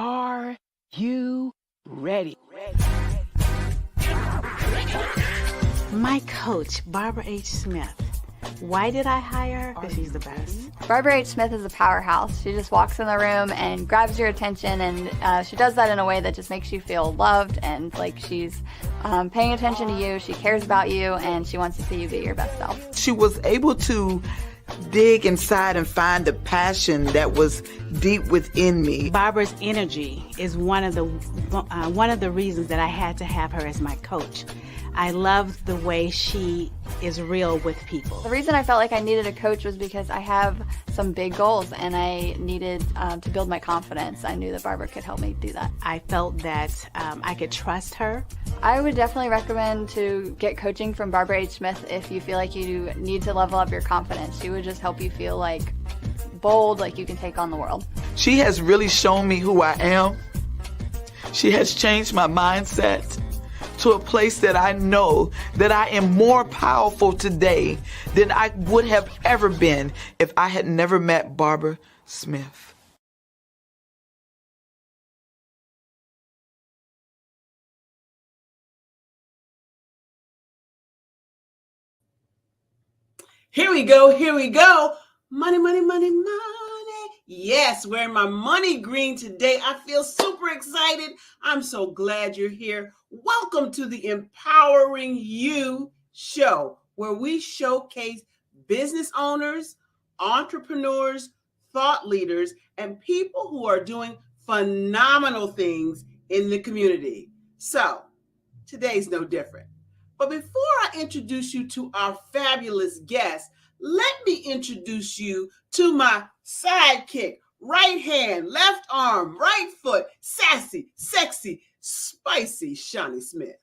Are you ready? My coach, Barbara H. Smith. Why did I hire her? Because she's the best. Barbara H. Smith is a powerhouse. She just walks in the room and grabs your attention, and she does that in a way that just makes you feel loved and like she's paying attention to you. She cares about you, and she wants to see you be your best self. She was able to dig inside and find the passion that was deep within me. Barbara's energy is one of the reasons that I had to have her as my coach. I love the way she is real with people. The reason I felt like I needed a coach was because I have some big goals and I needed to build my confidence. I knew that Barbara could help me do that. I felt that I could trust her. I would definitely recommend to get coaching from Barbara H. Smith if you feel like you need to level up your confidence. She would just help you feel like bold, like you can take on the world. She has really shown me who I am. She has changed my mindset to a place that I know that I am more powerful today than I would have ever been if I had never met Barbara Smith. Here we go. Money, money, money, money. Yes, wearing my money green today. I feel super excited. I'm so glad you're here. Welcome to the Empowering You show, where we showcase business owners, entrepreneurs, thought leaders, and people who are doing phenomenal things in the community. So today's no different. But before I introduce you to our fabulous guest, let me introduce you to my sidekick, right hand, left arm, right foot, sassy, sexy, spicy Shani Smith.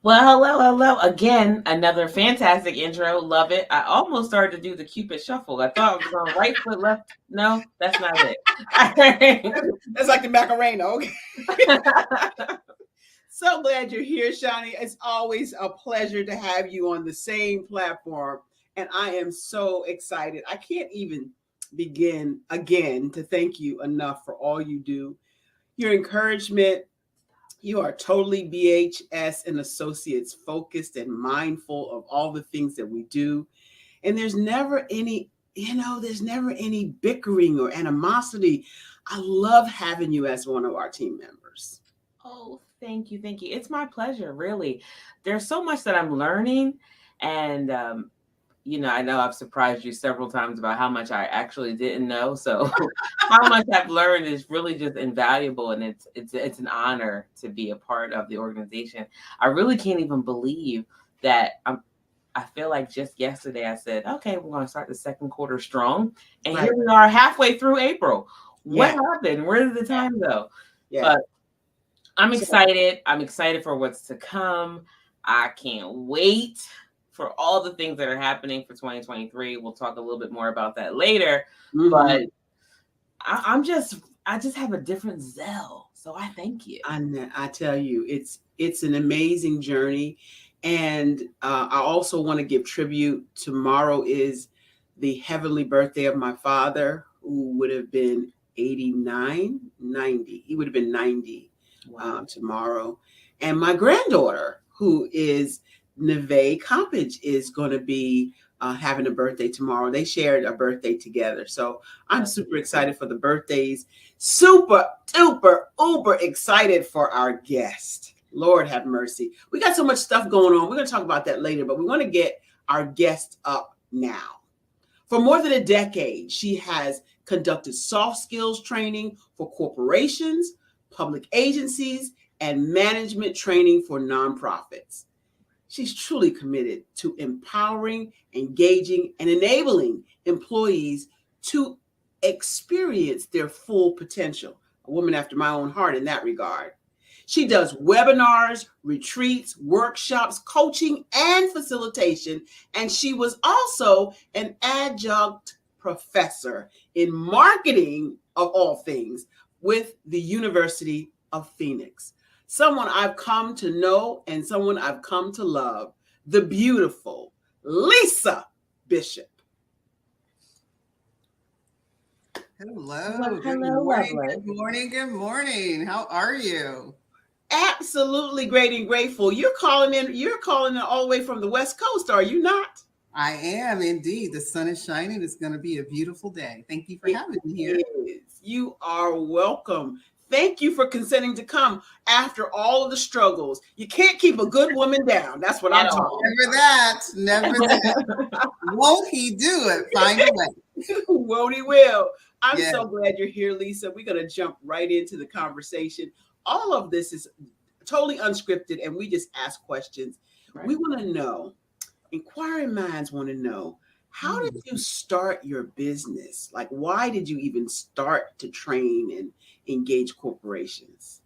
Well, hello. Again, another fantastic intro. Love it. I almost started to do the Cupid shuffle. I thought I was on right foot, left. No, that's not it. That's like the Macarena, okay? So glad you're here, Shani. It's always a pleasure to have you on the same platform. And I am so excited. I can't even begin again to thank you enough for all you do. Your encouragement, you are totally BHS and Associates focused and mindful of all the things that we do. And there's never any bickering or animosity. I love having you as one of our team members. Oh, thank you. It's my pleasure, really. There's so much that I'm learning. And, I know I've surprised you several times about how much I actually didn't know. So how much I've learned is really just invaluable. And it's an honor to be a part of the organization. I really can't even believe that I feel like just yesterday I said, okay, we're going to start the second quarter strong. And Here we are halfway through April. What happened? Where did the time go? Yeah. But I'm excited. I'm excited for what's to come. I can't wait for all the things that are happening for 2023. We'll talk a little bit more about that later. Mm-hmm. But I just have a different zeal. So I thank you. I tell you, it's an amazing journey. And I also want to give tribute. Tomorrow is the heavenly birthday of my father, who would have been 89, 90. He would have been 90. Wow. Tomorrow. And my granddaughter, who is Neve Compage, is going to be having a birthday tomorrow. They shared a birthday together. So I'm super excited for the birthdays. Super, duper, uber excited for our guest. Lord have mercy. We got so much stuff going on. We're going to talk about that later, but we want to get our guest up now. For more than a decade, she has conducted soft skills training for corporations, public agencies, and management training for nonprofits. She's truly committed to empowering, engaging, and enabling employees to experience their full potential. A woman after my own heart in that regard. She does webinars, retreats, workshops, coaching, and facilitation. And she was also an adjunct professor in marketing, of all things, with the University of Phoenix. Someone I've come to know and someone I've come to love, the beautiful Lisa Bishop. Hello. Well, Good hello, morning. lovely. Good morning. Good morning. How are you? Absolutely great and grateful. You're calling in. You're calling in all the way from the West Coast, are you not? I am indeed. The sun is shining. It's going to be a beautiful day. Thank you for It having me here. is. You are welcome. Thank you for consenting to come after all of the struggles. You can't keep a good woman down. That's what At I'm talking all. Never that. Never that. Won't he do it? Find a way. about. Won't he will. I'm Yes. so glad you're here, Lisa. We're going to jump right into the conversation. All of this is totally unscripted, and we just ask questions. Right. We want to know, inquiring minds want to know, how did you start your business? Like, why did you even start to train and engage corporations?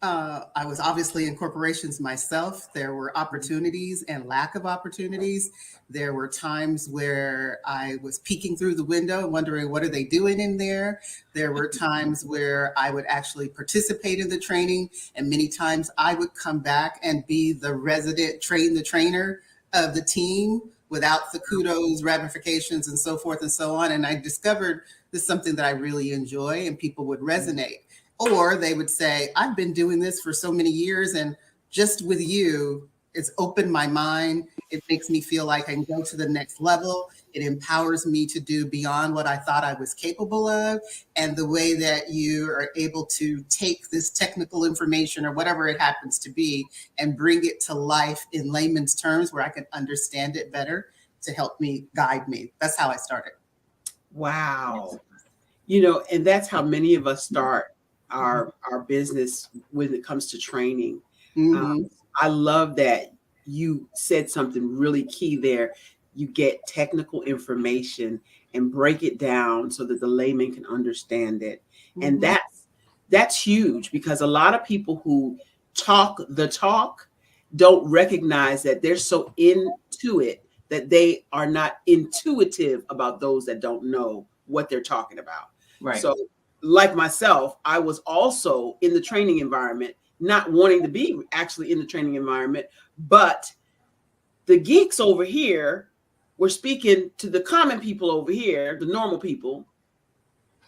I was obviously in corporations myself. There were opportunities and lack of opportunities. There were times where I was peeking through the window and wondering, what are they doing in there? There were times where I would actually participate in the training. And many times I would come back and be the resident train the trainer of the team without the kudos, ramifications, and so forth and so on. And I discovered this is something that I really enjoy and people would resonate. Or they would say, I've been doing this for so many years, and just with you, it's opened my mind. It makes me feel like I can go to the next level. It empowers me to do beyond what I thought I was capable of. And the way that you are able to take this technical information or whatever it happens to be and bring it to life in layman's terms where I can understand it better to help me guide me. That's how I started. Wow. You know, and that's how many of us start our business when it comes to training. Mhm. I love that you said something really key there. You get technical information and break it down so that the layman can understand it. And Mhm. that's huge, because a lot of people who talk the talk don't recognize that they're so into it that they are not intuitive about those that don't know what they're talking about. Right. So, like myself, I was also in the training environment, not wanting to be actually in the training environment, but the geeks over here were speaking to the common people over here, the normal people,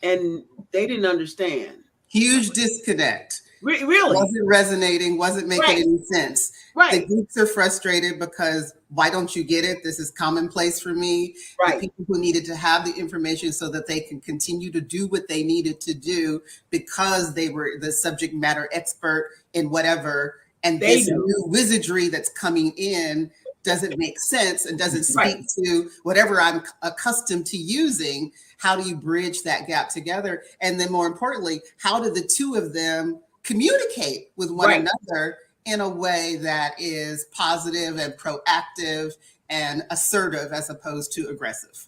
and they didn't understand. Huge disconnect. Really? Wasn't resonating, wasn't making Right. any sense. The Right. geeks are frustrated because why don't you get it? This is commonplace for me. The Right. people who needed to have the information so that they can continue to do what they needed to do because they were the subject matter expert in whatever. And They this know. new wizardry that's coming in doesn't make sense and doesn't speak Right. to whatever I'm accustomed to using. How do you bridge that gap together? And then more importantly, how do the two of them communicate with one Right. another in a way that is positive and proactive and assertive as opposed to aggressive?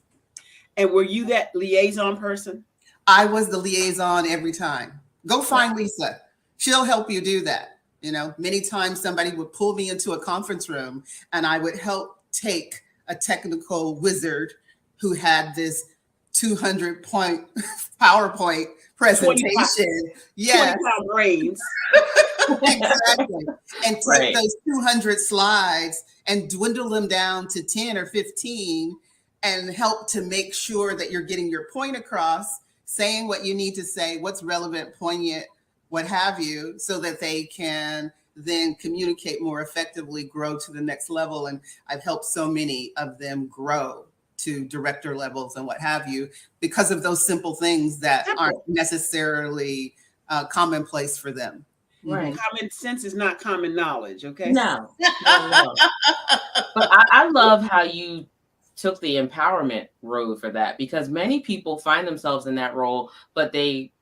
And were you that liaison person? I was the liaison every time. Go find Lisa. She'll help you do that. You know, many times somebody would pull me into a conference room and I would help take a technical wizard who had this 200-point PowerPoint presentation. Yes, 20-pound brains. exactly. And take Right. those 200 slides and dwindle them down to 10 or 15 and help to make sure that you're getting your point across, saying what you need to say, what's relevant, poignant, what have you, so that they can then communicate more effectively, grow to the next level. And I've helped so many of them grow to director levels and what have you because of those simple things that aren't necessarily commonplace for them. Right. Common sense is not common knowledge, okay? No. No. But I love how you took the empowerment road for that, because many people find themselves in that role, but they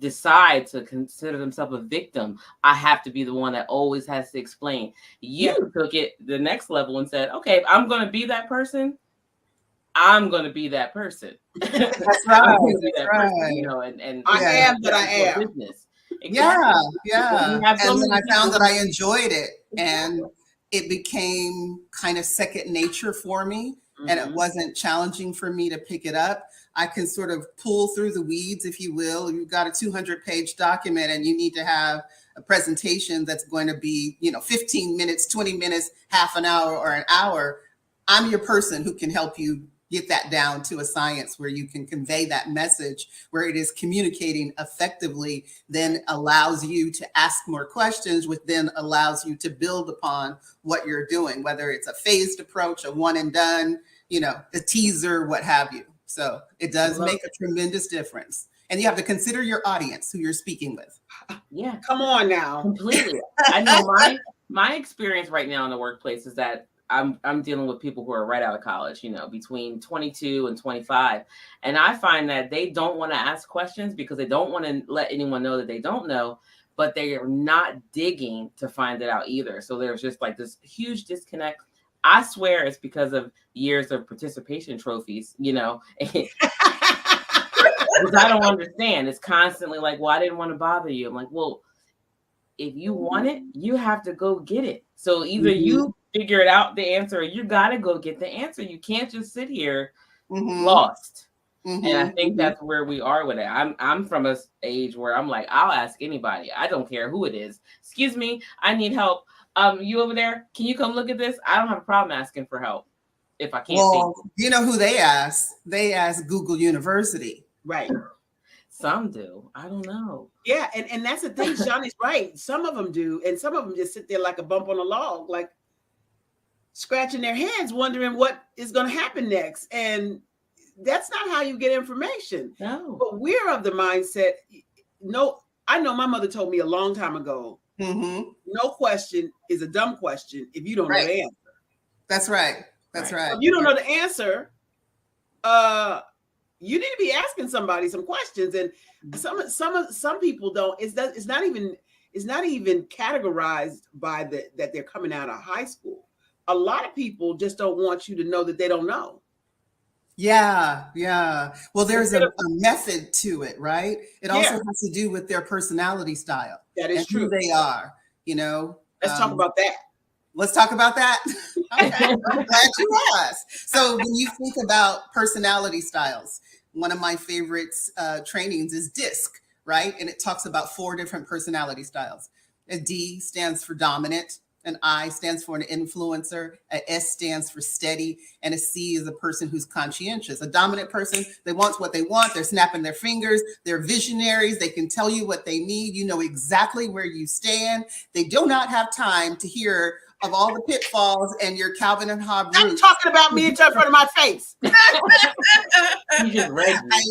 decide to consider themselves a victim. I have to be the one that always has to explain. You took it the next level and said, okay, if I'm going to be that person, I'm going to be that person. That's I'm right. gonna be That's that person, right. you know, and I Yeah. am that I am. business. Yeah, Exactly. yeah. You have so And then many I found people- that I enjoyed it and it became kind of second nature for me. And it Mhm. wasn't challenging for me to pick it up. I can sort of pull through the weeds, if you will. You've got a 200-page document and you need to have a presentation that's going to be, 15 minutes, 20 minutes, half an hour, or an hour. I'm your person who can help you, get that down to a science where you can convey that message, where it is communicating effectively, then allows you to ask more questions, which then allows you to build upon what you're doing, whether it's a phased approach, a one and done, a teaser, what have you. So it does make a tremendous difference. And you have to consider your audience, who you're speaking with. Yeah. Come on now. Completely. I know my experience right now in the workplace is that I'm dealing with people who are right out of college, between 22 and 25. And I find that they don't want to ask questions because they don't want to let anyone know that they don't know, but they are not digging to find it out either. So there's just like this huge disconnect. I swear it's because of years of participation trophies, because I don't understand. It's constantly like, well, I didn't want to bother you. I'm like, well, if you want it, you have to go get it. So either you figure it out, the answer, or you got to go get the answer. You can't just sit here lost. And I think that's where we are with it. I'm from a age where I'm like, I'll ask anybody. I don't care who it is. Excuse me, I need help. You over there? Can you come look at this? I don't have a problem asking for help if I can't. Well, you know who they ask? They ask Google University. Right. Some do. I don't know. Yeah, and that's the thing. Shani's right. Some of them do, and some of them just sit there like a bump on a log, like scratching their heads, wondering what is going to happen next. And that's not how you get information. No. But we're of the mindset. No, I know my mother told me a long time ago. No question is a dumb question if you don't know the answer. That's right. That's right. If you don't know the answer, you need to be asking somebody some questions. And some people don't. It's not even categorized by that they're coming out of high school. A lot of people just don't want you to know that they don't know. Yeah. Well, there's a method to it, right? It also has to do with their personality style. That is true. Who they are, Let's talk about that. Let's talk about that. Okay, I'm glad you asked. So when you think about personality styles, one of my favorite trainings is DISC, right? And it talks about 4 different personality styles. A D stands for dominant. An I stands for an influencer, a S stands for steady, and a C is a person who's conscientious. A dominant person, they want what they want, they're snapping their fingers, they're visionaries, they can tell you what they need, you know exactly where you stand. They do not have time to hear of all the pitfalls and your Calvin and Hobbes. Stop talking about me in front of my face. You just read me. I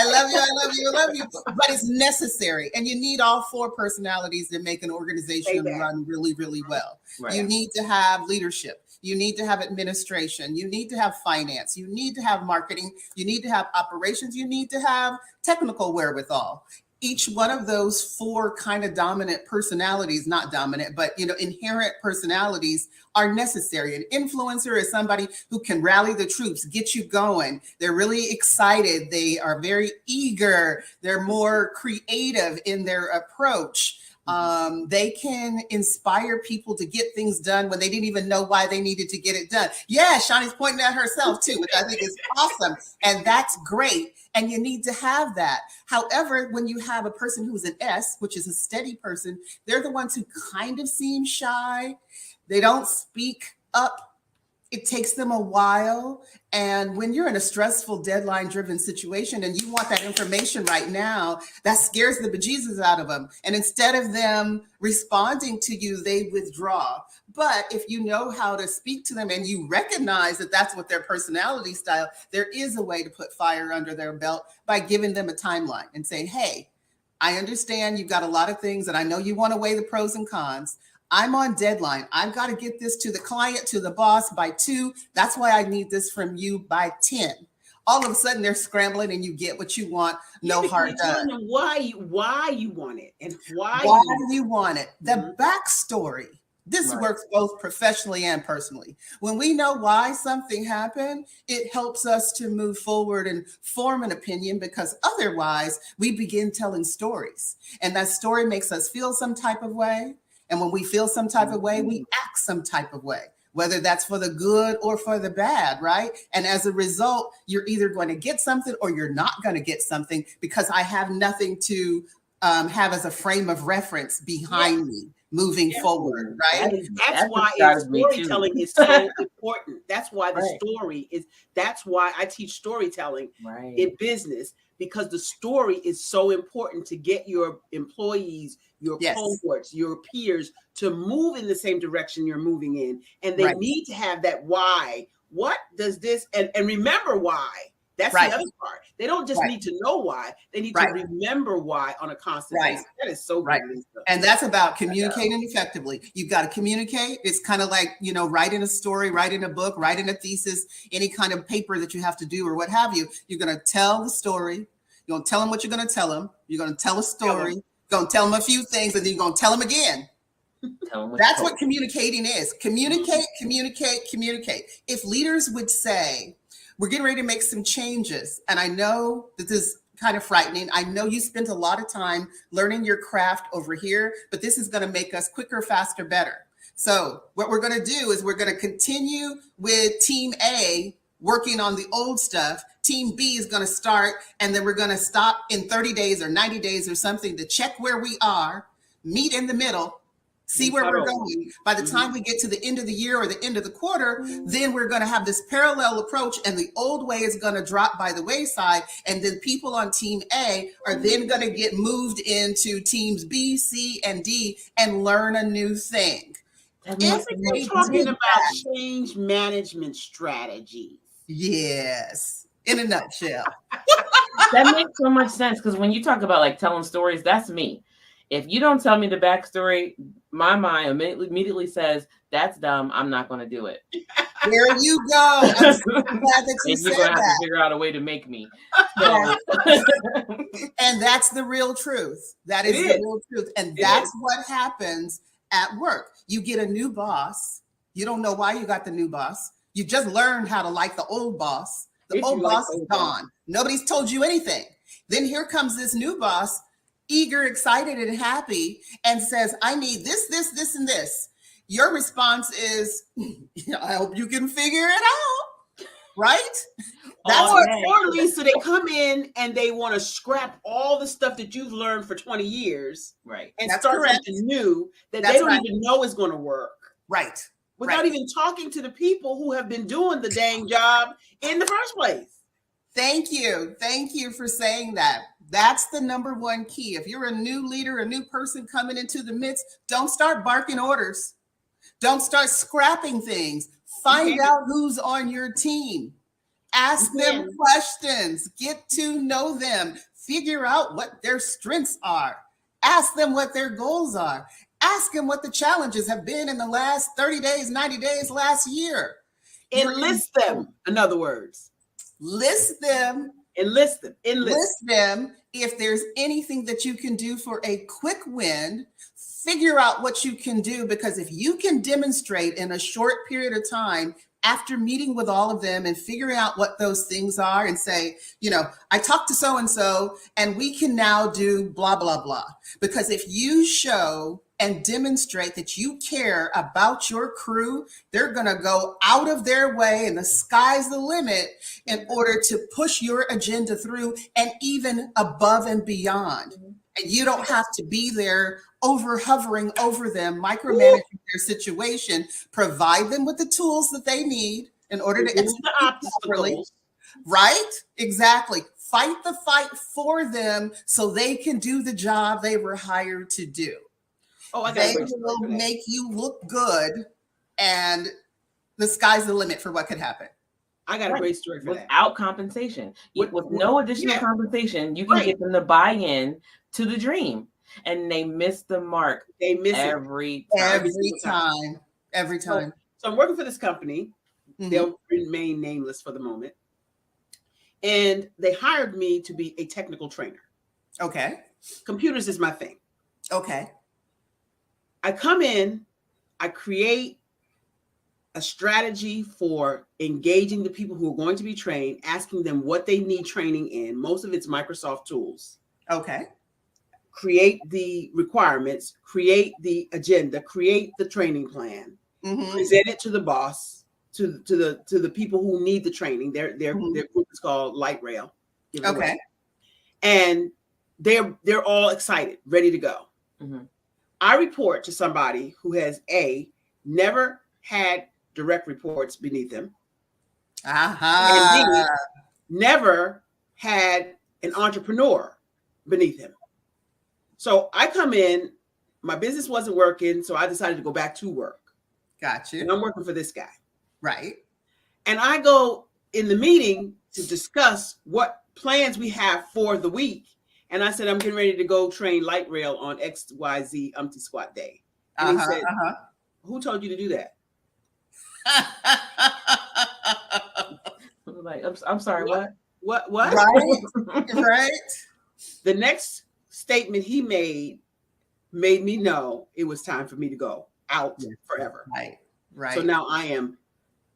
love you. But it's necessary. And you need all 4 personalities to make an organization run really, really well. Right. You need to have leadership. You need to have administration. You need to have finance. You need to have marketing. You need to have operations. You need to have technical wherewithal. Each one of those 4 kind of dominant personalities, not dominant, but inherent personalities are necessary. An influencer is somebody who can rally the troops, get you going. They're really excited. They are very eager. They're more creative in their approach. They can inspire people to get things done when they didn't even know why they needed to get it done. Yeah, Shani's pointing at herself too, which I think is awesome. And that's great. And you need to have that. However, when you have a person who's an S, which is a steady person, they're the ones who kind of seem shy. They don't speak up. It takes them a while. And when you're in a stressful, deadline-driven situation and you want that information right now, that scares the bejesus out of them. And instead of them responding to you, they withdraw. But if you know how to speak to them and you recognize that that's what their personality style, there is a way to put fire under their belt by giving them a timeline and saying, hey, I understand you've got a lot of things and I know you want to weigh the pros and cons. I'm on deadline. I've got to get this to the client, to the boss by 2. That's why I need this from you by 10. All of a sudden they're scrambling and you get what you want. No hard done. Why you want it and why do you want it? The backstory. This works both professionally and personally. When we know why something happened, it helps us to move forward and form an opinion, because otherwise we begin telling stories and that story makes us feel some type of way. And when we feel some type of way, we act some type of way, whether that's for the good or for the bad, right? And as a result, you're either going to get something or you're not going to get something, because I have nothing to have as a frame of reference behind me. moving forward, right? That's why storytelling is so important. That's why the story is, that's why I teach storytelling in business, because the story is so important to get your employees, your cohorts, your peers to move in the same direction you're moving in. And they need to have that why. What does this, and remember why. That's the other part. They don't just need to know why. They need to remember why on a constant basis. That is so good, Lisa. And that's about communicating effectively. You've got to communicate. It's kind of like, you know, writing a story, writing a book, writing a thesis, any kind of paper that you have to do or what have you. You're going to tell the story. You're going to tell them what you're going to tell them. You're going to tell a story. You're going to tell them a few things, and then you're going to tell them again. That's what communicating is. Communicate, communicate, communicate. If leaders would say, we're getting ready to make some changes, and I know that this is kind of frightening. I know you spent a lot of time learning your craft over here, but this is going to make us quicker, faster, better. So what we're going to do is we're going to continue with Team A working on the old stuff. Team B is going to start, and then we're going to stop in 30 days or 90 days or something to check where we are, meet in the middle, see where we're going. By the time we get to the end of the year or the end of the quarter, then we're going to have this parallel approach, and the old way is going to drop by the wayside. And then people on Team A are then going to get moved into teams B, C, and D and learn a new thing. If we're talking about change management strategies. Yes, in a nutshell. That makes so much sense, because when you talk about like telling stories, that's me. If you don't tell me the backstory, my mind immediately says, that's dumb. I'm not going to do it. There you go. I'm so glad that you said that. You're going to have to figure out a way to make me. So. And that's the real truth. That is the real truth. And that's what happens at work. You get a new boss. You don't know why you got the new boss. You just learned how to like the old boss. The old boss is gone. Nobody's told you anything. Then here comes this new boss, eager, excited, and happy, and says, I need this, this, this, and this. Your response is, I hope you can figure it out, right? That's or Lisa, they come in and they want to scrap all the stuff that you've learned for 20 years, and start something new that they don't even know is going to work. Right. Without even talking to the people who have been doing the dang job in the first place. Thank you. Thank you for saying that. That's the number one key. If you're a new leader, a new person coming into the midst, don't start barking orders. Don't start scrapping things. Find out who's on your team. Ask them questions. Get to know them. Figure out what their strengths are. Ask them what their goals are. Ask them what the challenges have been in the last 30 days, 90 days, last year. Enlist them, in other words. List them. Enlist them. Enlist them. If there's anything that you can do for a quick win, figure out what you can do, because if you can demonstrate in a short period of time after meeting with all of them and figuring out what those things are and say, you know, I talked to so-and-so and we can now do blah, blah, blah. Because if you show and demonstrate that you care about your crew, they're going to go out of their way, and the sky's the limit, in order to push your agenda through and even above and beyond. And you don't have to be there hovering over them, micromanaging their situation. Provide them with the tools that they need in order to execute properly. Right? Exactly. Fight the fight for them so they can do the job they were hired to do. They will make you look good, and the sky's the limit for what could happen. I got a great story for that. Without compensation, with no additional compensation, you can get them to buy in to the dream, and they miss the mark. They miss every time. So I'm working for this company. Mm-hmm. They'll remain nameless for the moment, and they hired me to be a technical trainer. Okay. Computers is my thing. Okay. I come in, I create a strategy for engaging the people who are going to be trained, asking them what they need training in. Most of it's Microsoft tools. Okay. Create the requirements, create the agenda, create the training plan, present it to the boss, to the people who need the training. Their group is called Light Rail. Okay. And they're all excited, ready to go. I report to somebody who has never had direct reports beneath him, and B, never had an entrepreneur beneath him. So I come in, my business wasn't working, so I decided to go back to work. Gotcha. And I'm working for this guy. Right. And I go in the meeting to discuss what plans we have for the week. And I said, I'm getting ready to go train light rail on XYZ Umpty Squat Day. And he said, who told you to do that? Like, I'm sorry, what? Right. Right. The next statement he made me know it was time for me to go out forever. Right. Right. So now I am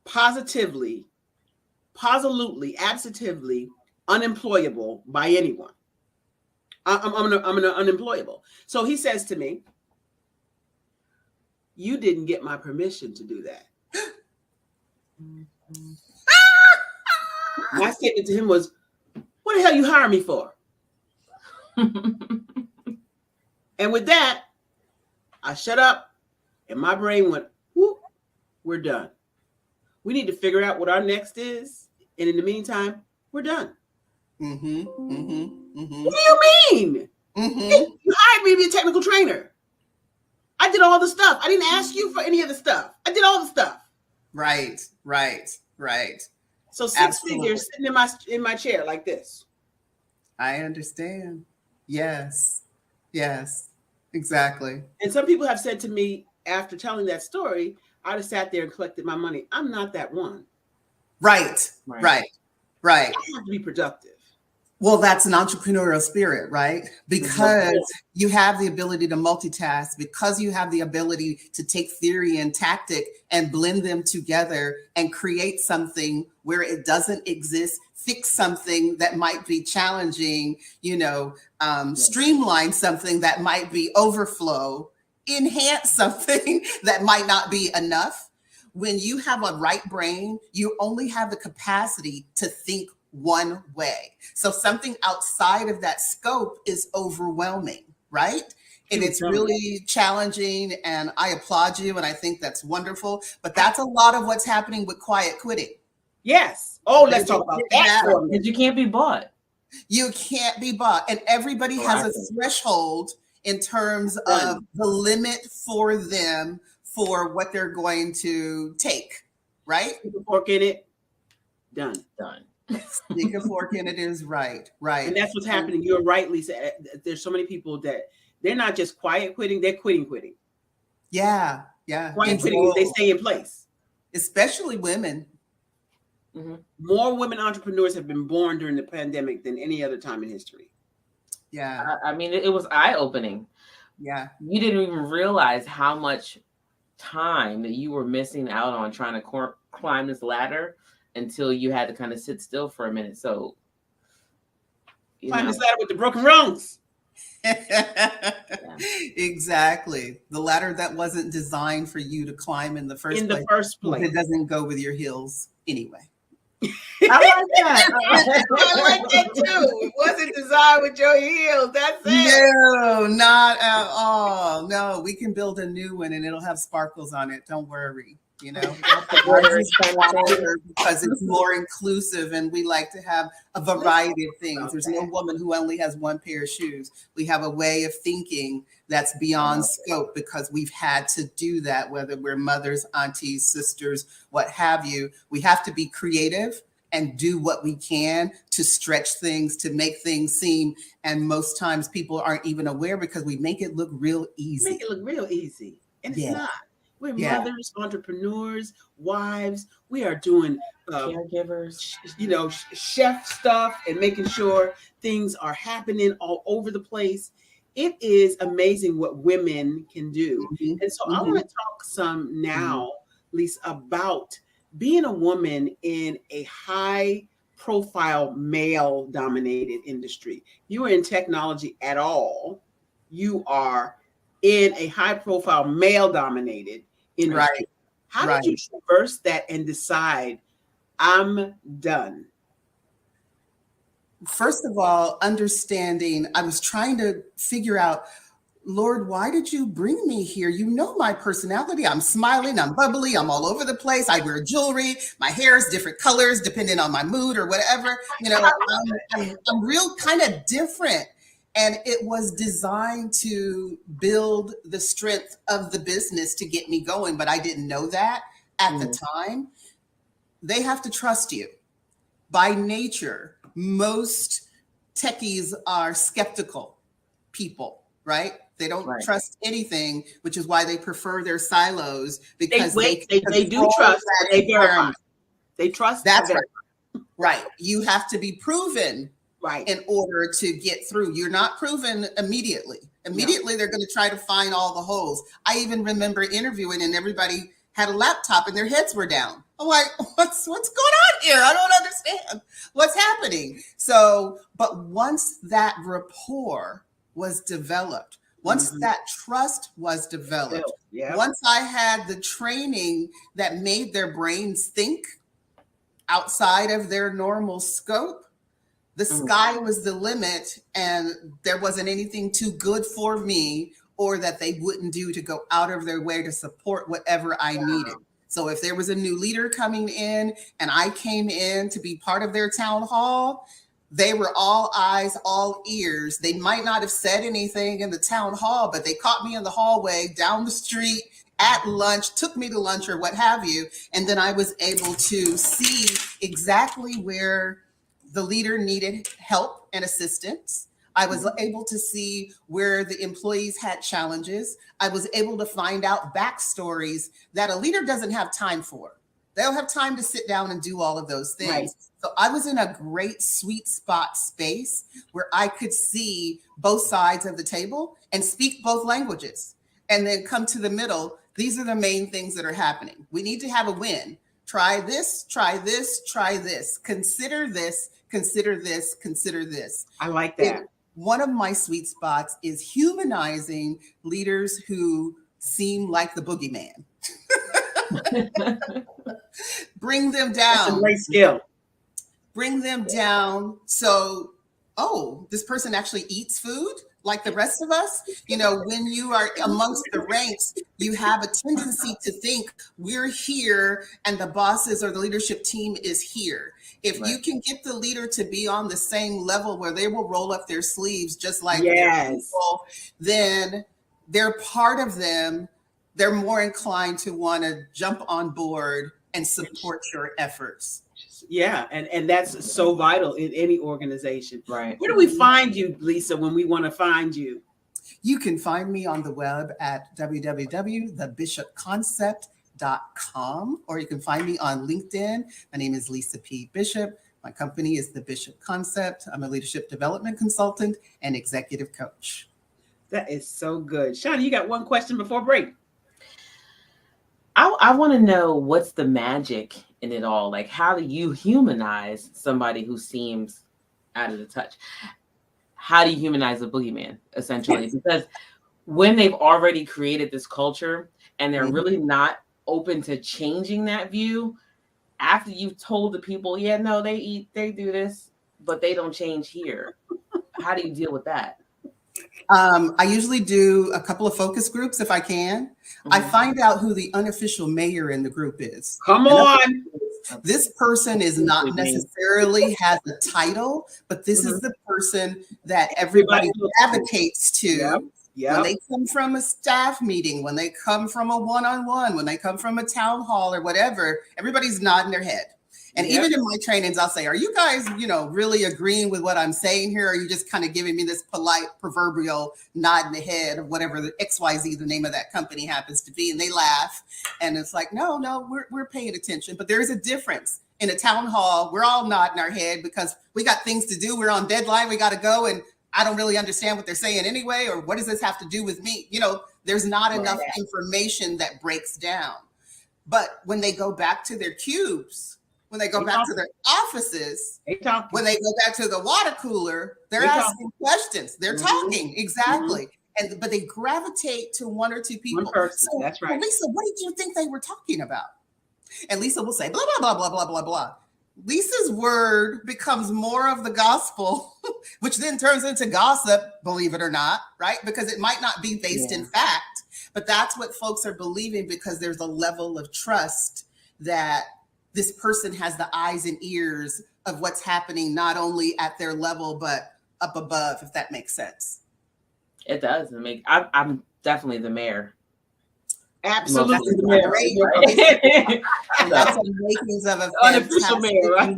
positively, absolutely unemployable by anyone. I'm unemployable. So he says to me, you didn't get my permission to do that. My statement to him was, what the hell you hire me for? And with that, I shut up and my brain went, whoop, we're done. We need to figure out what our next is. And in the meantime, we're done. Mm-hmm, mm-hmm, mm-hmm. What do you mean? Mm-hmm. You hired me to be a technical trainer. I did all the stuff. I didn't ask you for any of the stuff. I did all the stuff. Right, right, right. So 6 figures sitting in my chair like this. I understand. Yes, yes, exactly. And some people have said to me after telling that story, I'd have sat there and collected my money. I'm not that one. Right, right, right. I have to be productive. Well, that's an entrepreneurial spirit, right? Because you have the ability to multitask, because you have the ability to take theory and tactic and blend them together and create something where it doesn't exist, fix something that might be challenging, streamline something that might be overflow, enhance something that might not be enough. When you have a right brain, you only have the capacity to think one way. So something outside of that scope is overwhelming, right? And it's really challenging, and I applaud you, and I think that's wonderful. But that's a lot of what's happening with quiet quitting. Yes. Oh, let's talk about that. Because you can't be bought. You can't be bought. And everybody has a threshold in terms of the limit for them for what they're going to take, right? Stick a fork in it. Done. Stick a fork in it is right. And that's what's happening. You're right, Lisa. There's so many people that they're not just quiet quitting, they're quitting. Yeah. Quiet quitting is they stay in place. Especially women. Mm-hmm. More women entrepreneurs have been born during the pandemic than any other time in history. Yeah. I mean, it was eye-opening. Yeah. You didn't even realize how much time that you were missing out on trying to climb this ladder until you had to kind of sit still for a minute. So, climb this ladder with the broken rungs. Exactly. The ladder that wasn't designed for you to climb in the first place. It doesn't go with your heels anyway. I like that. I like that too. It wasn't designed with your heels. That's it. No, not at all. No, we can build a new one and it'll have sparkles on it. Don't worry. Because it's more inclusive and we like to have a variety of things. There's no woman who only has one pair of shoes. We have a way of thinking that's beyond scope because we've had to do that, whether we're mothers, aunties, sisters, what have you. We have to be creative and do what we can to stretch things, to make things seem. And most times people aren't even aware because we make it look real easy. Make it look real easy. And it's not. We're mothers, entrepreneurs, wives. We are doing caregivers, chef stuff and making sure things are happening all over the place. It is amazing what women can do. Mm-hmm. And so I want to talk some now, Lisa, about being a woman in a high profile male dominated industry. You are in technology at all. You are in a high profile male dominated industry. Right. How did you traverse that and decide I'm done? First of all, understanding, I was trying to figure out Lord, why did you bring me here? You know my personality. I'm smiling, I'm bubbly, I'm all over the place. I wear jewelry, my hair is different colors depending on my mood or whatever. You know, I'm real kind of different. And it was designed to build the strength of the business to get me going. But I didn't know that at the time. They have to trust you. By nature, most techies are skeptical people, right? They don't trust anything, which is why they prefer their silos, because they do trust, but they verify. They trust. That's right. Right. You have to be proven in order to get through. You're not proven immediately. Immediately, they're going to try to find all the holes. I even remember interviewing, and everybody had a laptop and their heads were down. I'm like, what's going on here? I don't understand what's happening. So, but once that rapport was developed, once that trust was developed, once I had the training that made their brains think outside of their normal scope, the sky was the limit, and there wasn't anything too good for me or that they wouldn't do to go out of their way to support whatever I needed. So if there was a new leader coming in and I came in to be part of their town hall, they were all eyes, all ears. They might not have said anything in the town hall, but they caught me in the hallway, down the street, at lunch, took me to lunch or what have you. And then I was able to see exactly where the leader needed help and assistance. I was able to see where the employees had challenges. I was able to find out backstories that a leader doesn't have time for. They don't have time to sit down and do all of those things. Right. So I was in a great sweet spot space where I could see both sides of the table and speak both languages and then come to the middle. These are the main things that are happening. We need to have a win. Try this, try this, try this. Consider this, consider this, consider this. I like that. One of my sweet spots is humanizing leaders who seem like the boogeyman. Bring them down. That's a great skill. Bring them down. So, oh, this person actually eats food like the rest of us. You know, when you are amongst the ranks, you have a tendency to think we're here and the bosses or the leadership team is here. If you can get the leader to be on the same level where they will roll up their sleeves just like their people, then they're part of them. They're more inclined to want to jump on board and support your efforts. Yeah, and that's so vital in any organization. Right. Where do we find you, Lisa, when we want to find you? You can find me on the web at www.thebishopconcept.com, or you can find me on LinkedIn. My name is Lisa P. Bishop. My company is The Bishop Concept. I'm a leadership development consultant and executive coach. That is so good. Shani, you got one question before break. I want to know what's the magic in it all. Like, how do you humanize somebody who seems out of the touch? How do you humanize a boogeyman, essentially? Because when they've already created this culture and they're really not open to changing that view, after you've told the people, yeah, no, they do this, but they don't change here. How do you deal with that? I usually do a couple of focus groups if I can. I find out who the unofficial mayor in the group is. Come on. This person is not necessarily has a title, but this is the person that everybody gravitates to. When they come from a staff meeting, when they come from a one-on-one, when they come from a town hall or whatever, everybody's nodding their head. And even in my trainings, I'll say, are you guys, really agreeing with what I'm saying here? Or are you just kind of giving me this polite proverbial nod in the head of whatever the XYZ, the name of that company happens to be? And they laugh. And it's like, no, we're paying attention. But there is a difference. In a town hall, we're all nodding our head because we got things to do. We're on deadline. We got to go. And I don't really understand what they're saying anyway. Or what does this have to do with me? There's not enough information that breaks down. But when they go back to their cubes, when they go back to their offices, when they go back to the water cooler, they're asking questions. They're talking. Exactly. But they gravitate to one or two people. One person. So, that's right. Lisa, what did you think they were talking about? And Lisa will say, blah, blah, blah, blah, blah, blah, blah. Lisa's word becomes more of the gospel, which then turns into gossip, believe it or not, right? Because it might not be based in fact, but that's what folks are believing because there's a level of trust that this person has the eyes and ears of what's happening, not only at their level, but up above, if that makes sense. It does. I'm definitely the mayor. Absolutely. That's the makings of a unofficial mayor, right?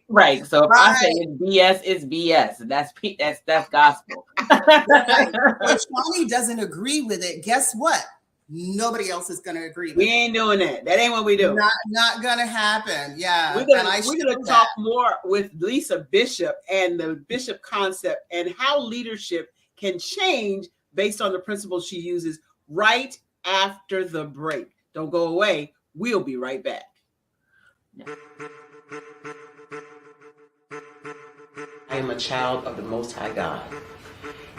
Right. So if I say it's BS, it's BS. That's gospel. Right. If Shani doesn't agree with it, guess what? Nobody else is going to agree with it. We ain't doing that. That ain't what we do. Not going to happen. Yeah. We're going to talk more with Lisa Bishop and the Bishop concept and how leadership can change based on the principles she uses right after the break. Don't go away. We'll be right back. I am a child of the Most High God.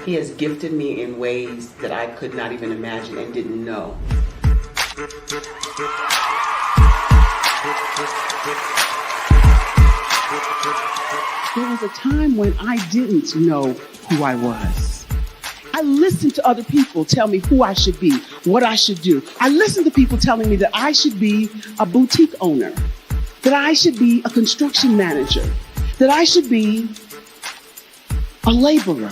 He has gifted me in ways that I could not even imagine and didn't know. There was a time when I didn't know who I was. I listened to other people tell me who I should be, what I should do. I listened to people telling me that I should be a boutique owner, that I should be a construction manager, that I should be a laborer.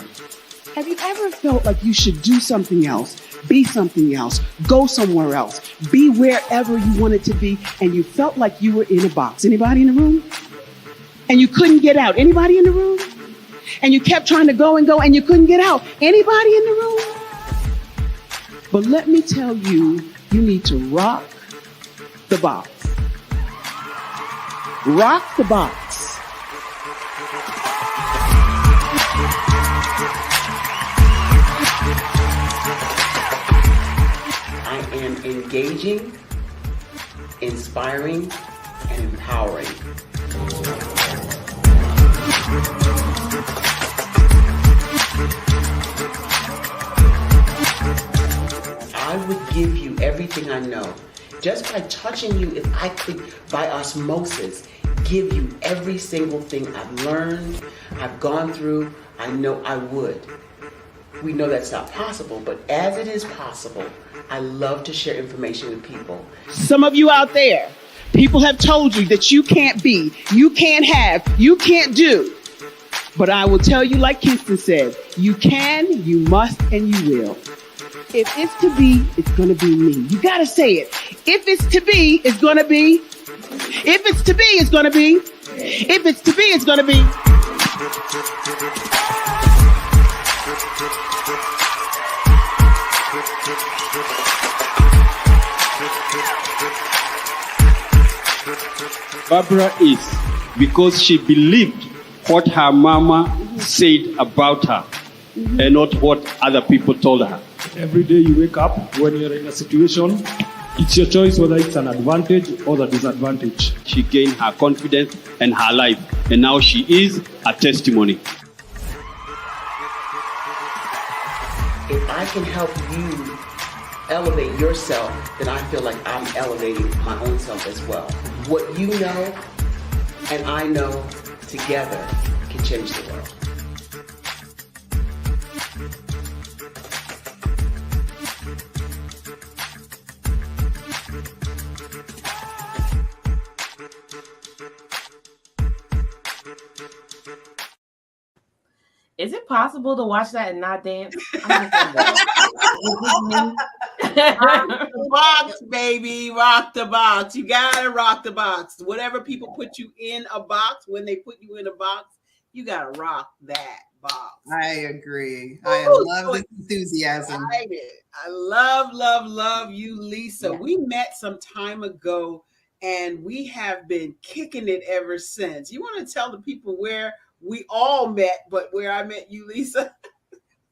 Have you ever felt like you should do something else, be something else, go somewhere else, be wherever you wanted to be, and you felt like you were in a box? Anybody in the room? And you couldn't get out. Anybody in the room? And you kept trying to go and go and you couldn't get out. Anybody in the room? But let me tell you, you need to rock the box. Rock the box. I am engaging, inspiring, and empowering. I would give you everything I know. Just by touching you, if I could, by osmosis, give you every single thing I've learned, I've gone through, I know I would. We know that's not possible, but as it is possible, I love to share information with people. Some of you out there, people have told you that you can't be, you can't have, you can't do. But I will tell you, like Kingston said, you can, you must, and you will. If it's to be, it's going to be me. You got to say it. If it's to be, it's going to be. If it's to be, it's going to be. If it's to be, it's going to be. Barbara is because she believed what her mama said about her and not what other people told her. Every day you wake up, when you're in a situation, it's your choice whether it's an advantage or the disadvantage. She gained her confidence and her life, and now she is a testimony. If I can help you elevate yourself, then I feel like I'm elevating my own self as well. What you know and I know together can change the world. Is it possible to watch that and not dance? Rock the box, baby. Rock the box. You gotta rock the box. Whatever people put you in a box, when they put you in a box, you gotta rock that box. I agree. I love the enthusiasm. I love you, Lisa. Yeah. We met some time ago and we have been kicking it ever since. You want to tell the people where we all met, but where I met you, Lisa?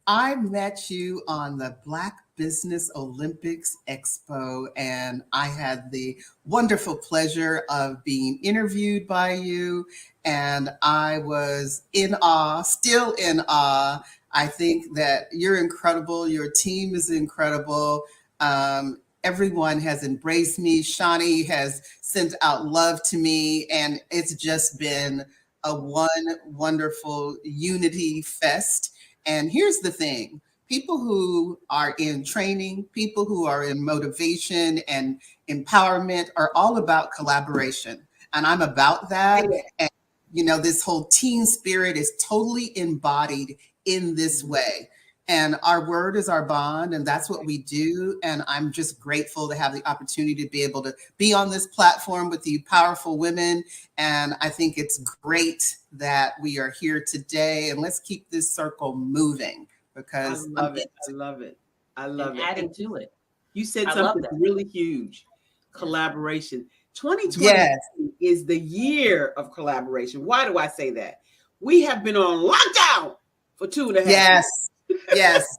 I met you on the Black Business Olympics Expo, and I had the wonderful pleasure of being interviewed by you, and I was in awe, still in awe. I think that you're incredible. Your team is incredible. Everyone has embraced me. Shani has sent out love to me, and it's just been a wonderful unity fest. And here's the thing. People who are in training, people who are in motivation and empowerment are all about collaboration. And I'm about that. And, this whole team spirit is totally embodied in this way. And our word is our bond, and that's what we do. And I'm just grateful to have the opportunity to be able to be on this platform with you powerful women. And I think it's great that we are here today. And let's keep this circle moving, because I love it. I love it. I love it. Adding to it. You said I love something that. really huge. Collaboration. 2020 is the year of collaboration. Why do I say that? We have been on lockdown for 2.5 years. Yes.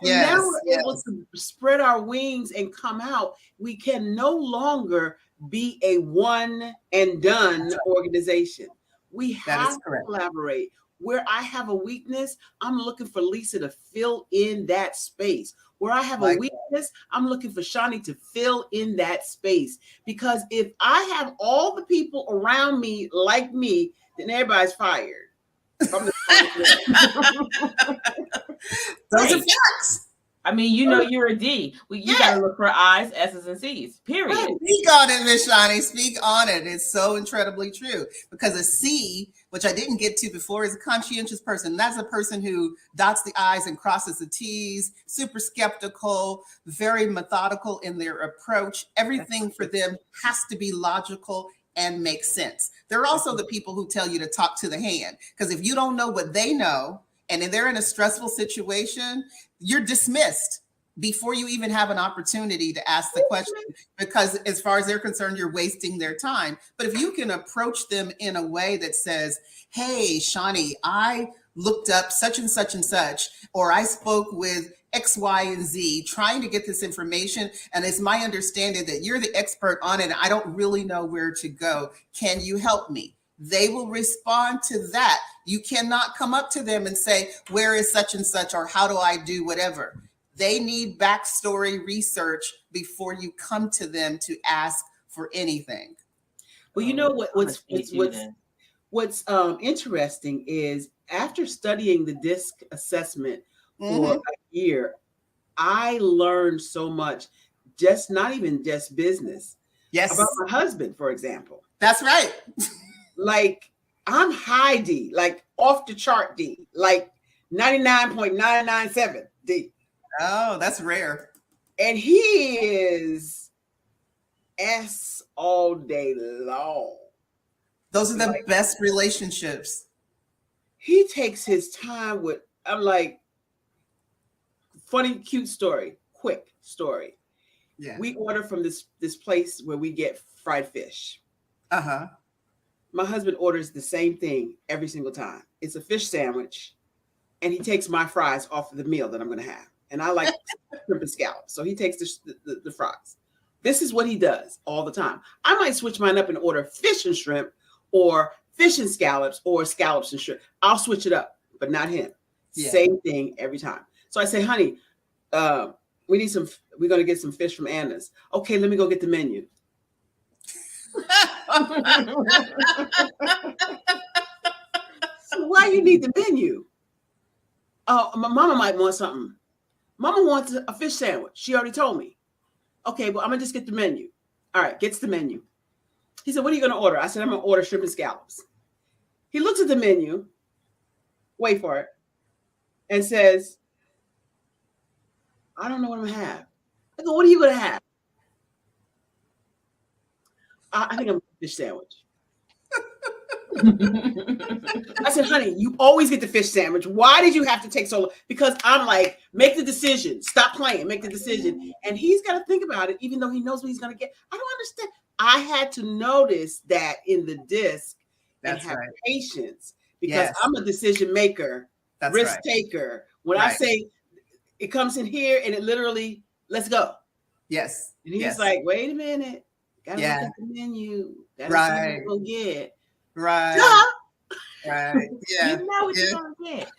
Now we're able to spread our wings and come out. We can no longer be a one and done organization. We have to collaborate. Where I have a weakness, I'm looking for Lisa to fill in that space. Where I have a weakness, I'm looking for Shani to fill in that space. Because if I have all the people around me like me, then everybody's fired. Those are facts. I mean, you're a D. You got to look for I's, S's, and C's, period. Speak on it, Miss Shani. Speak on it. It's so incredibly true. Because a C, which I didn't get to before, is a conscientious person. That's a person who dots the I's and crosses the T's, super skeptical, very methodical in their approach. Everything for them has to be logical and make sense. They're also the people who tell you to talk to the hand. Because if you don't know what they know, and if they're in a stressful situation, you're dismissed before you even have an opportunity to ask the question, because as far as they're concerned, you're wasting their time. But if you can approach them in a way that says, hey, Shani, I looked up such and such and such, or I spoke with X, Y, and Z trying to get this information, and it's my understanding that you're the expert on it, and I don't really know where to go. Can you help me? They will respond to that. You cannot come up to them and say, where is such and such, or how do I do whatever? They need backstory research before you come to them to ask for anything. Well, you know what's interesting is after studying the DISC assessment for a year, I learned so much, not even just business. Yes. About my husband, for example. That's right. Like, I'm high D, like off the chart D, like 99.997 D. Oh, that's rare. And he is S all day long. Those are the best relationships. He takes his time with, I'm like, funny, cute story, quick story. Yeah. We order from this place where we get fried fish. Uh-huh. My husband orders the same thing every single time. It's a fish sandwich, and he takes my fries off of the meal that I'm going to have. And I like shrimp and scallops, so he takes the fries. This is what he does all the time. I might switch mine up and order fish and shrimp, or fish and scallops, or scallops and shrimp. I'll switch it up, but not him. Yeah. Same thing every time. So I say, honey, we're going to get some fish from Anna's. Okay, let me go get the menu. So why you need the menu? Oh, my mama might want something. Mama wants a fish sandwich. She already told me. Okay, well, I'm gonna just get the menu. All right, gets the menu. He said, what are you gonna order? I said, I'm gonna order shrimp and scallops. He looks at the menu, wait for it, and says, I don't know what I'm gonna have. I go, what are you gonna have? I think I'm a fish sandwich. I said, honey, you always get the fish sandwich. Why did you have to take so long? Because I'm like, make the decision. Stop playing. Make the decision. And he's got to think about it, even though he knows what he's going to get. I don't understand. I had to notice that in the disc and have patience, because I'm a decision maker, risk taker. When I say it comes in here and it literally, let's go. Yes. And he's like, wait a minute. Gotta look at the menu. Gotta see what we'll get. Right. Duh. Right. Yeah. You know what you're gonna get.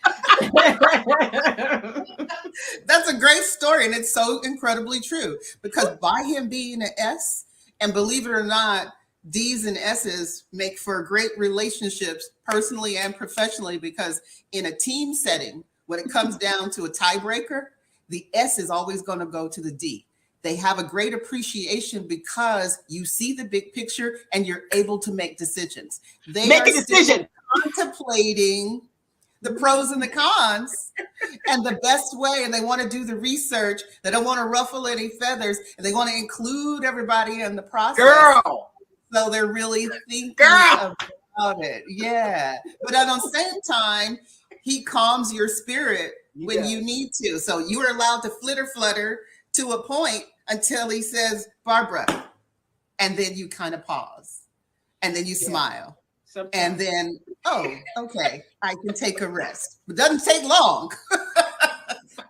That's That's a great story, and it's so incredibly true because by him being an S, and believe it or not, D's and S's make for great relationships personally and professionally because in a team setting, when it comes down to a tiebreaker, the S is always going to go to the D. They have a great appreciation because you see the big picture and you're able to make decisions. They Make are a decision. still contemplating the pros and the cons and the best way, and they want to do the research. They don't want to ruffle any feathers, and they want to include everybody in the process. Girl. So they're really thinking Girl. about it. Yeah. But at the same time, he calms your spirit when you need to. So you are allowed to flutter to a point until he says, Barbara. And then you kind of pause. And then you smile. Sometimes. And then, oh, okay, I can take a rest. It doesn't take long,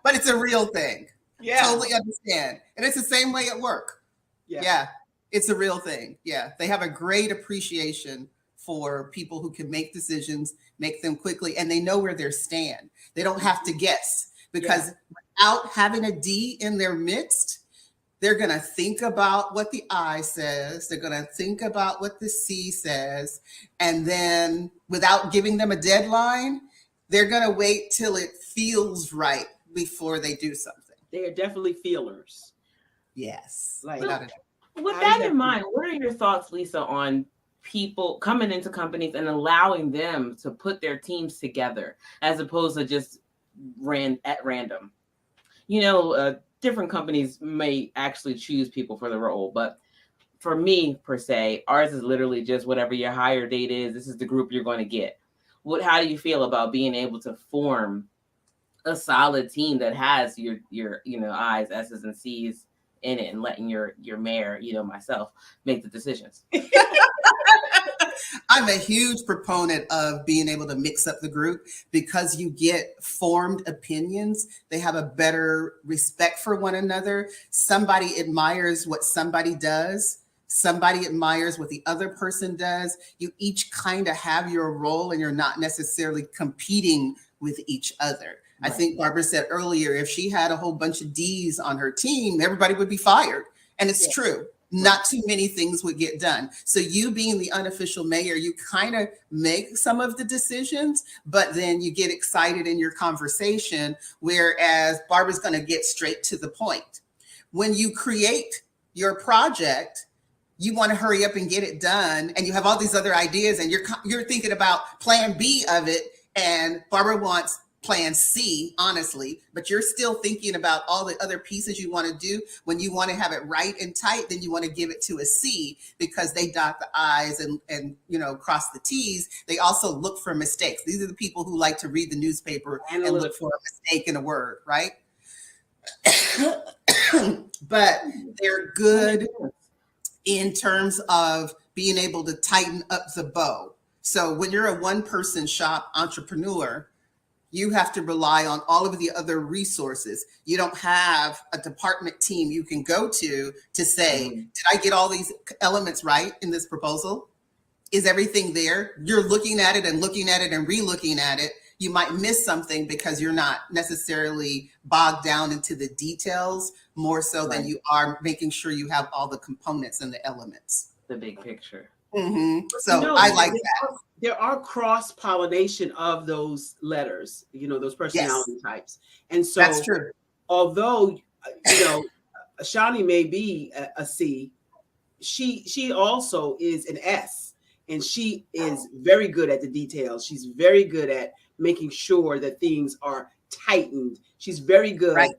but it's a real thing. Yeah. Totally understand. And it's the same way at work. Yeah. It's a real thing. Yeah. They have a great appreciation for people who can make decisions, make them quickly, and they know where they stand. They don't have to guess because without having a D in their midst, they're going to think about what the I says. They're going to think about what the C says. And then without giving them a deadline, they're going to wait till it feels right before they do something. They are definitely feelers. Yes. With that in mind, what are your thoughts, Lisa, on people coming into companies and allowing them to put their teams together as opposed to just at random? Different companies may actually choose people for the role, but for me, per se, ours is literally just whatever your hire date is. This is the group you're going to get. How do you feel about being able to form a solid team that has your I's, S's, and C's in it, and letting your mayor, myself, make the decisions? I'm a huge proponent of being able to mix up the group because you get formed opinions. They have a better respect for one another. Somebody admires what somebody does. Somebody admires what the other person does. You each kind of have your role and you're not necessarily competing with each other. Right. I think Barbara said earlier, if she had a whole bunch of D's on her team, everybody would be fired. And it's true. Not too many things would get done. So you being the unofficial mayor, you kind of make some of the decisions, but then you get excited in your conversation, whereas Barbara's going to get straight to the point. When you create your project, you want to hurry up and get it done, and you have all these other ideas, and you're thinking about plan B of it, and Barbara wants plan C, honestly, but you're still thinking about all the other pieces you want to do. When you want to have it right and tight, then you want to give it to a C because they dot the I's and cross the T's. They also look for mistakes. These are the people who like to read the newspaper and look for a mistake in a word, right? But they're good in terms of being able to tighten up the bow. So when you're a one-person shop entrepreneur, you have to rely on all of the other resources. You don't have a department team you can go to say, did I get all these elements right in this proposal? Is everything there? You're looking at it and looking at it and re-looking at it. You might miss something because you're not necessarily bogged down into the details more so than you are making sure you have all the components and the elements. The big picture. Mm-hmm. So I like that. There are cross-pollination of those letters, those personality types. And so that's true. Although, Shani may be a C, she also is an S, and she is very good at the details. She's very good at making sure that things are tightened. She's very good at,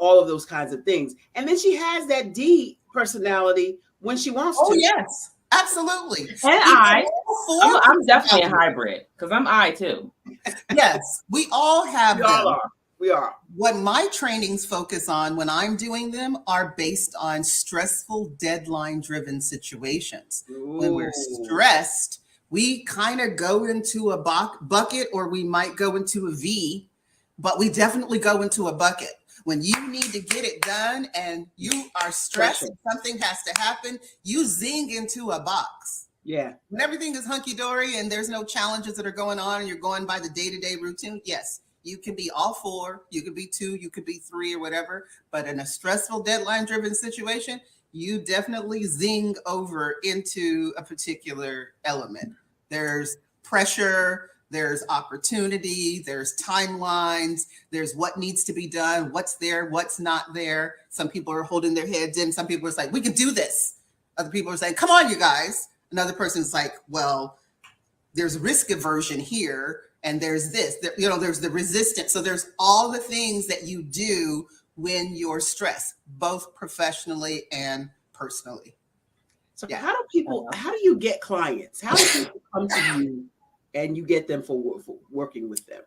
all of those kinds of things. And then she has that D personality when she wants to. Oh, yes. Absolutely. And I'm definitely a hybrid because I'm I too. Yes, we all have them. We are. What my trainings focus on when I'm doing them are based on stressful, deadline-driven situations. Ooh. When we're stressed, we kind of go into a bucket, or we might go into a V, but we definitely go into a bucket. When you need to get it done and you are stressed and something has to happen, you zing into a box. Yeah. When everything is hunky-dory and there's no challenges that are going on and you're going by the day-to-day routine, yes, You can be all four, you could be two, you could be three or whatever. But in a stressful deadline driven situation, you definitely zing over into a particular element. There's pressure, there's opportunity, there's timelines, there's what needs to be done, what's there, what's not there. Some people are holding their heads in. Some people are like, we can do this. Other people are saying, come on, you guys. Another person's like, well, there's risk aversion here, and there's this, there's the resistance. So there's all the things that you do when you're stressed, both professionally and personally. So how do you get clients? How do people come to you and you get them for working with them?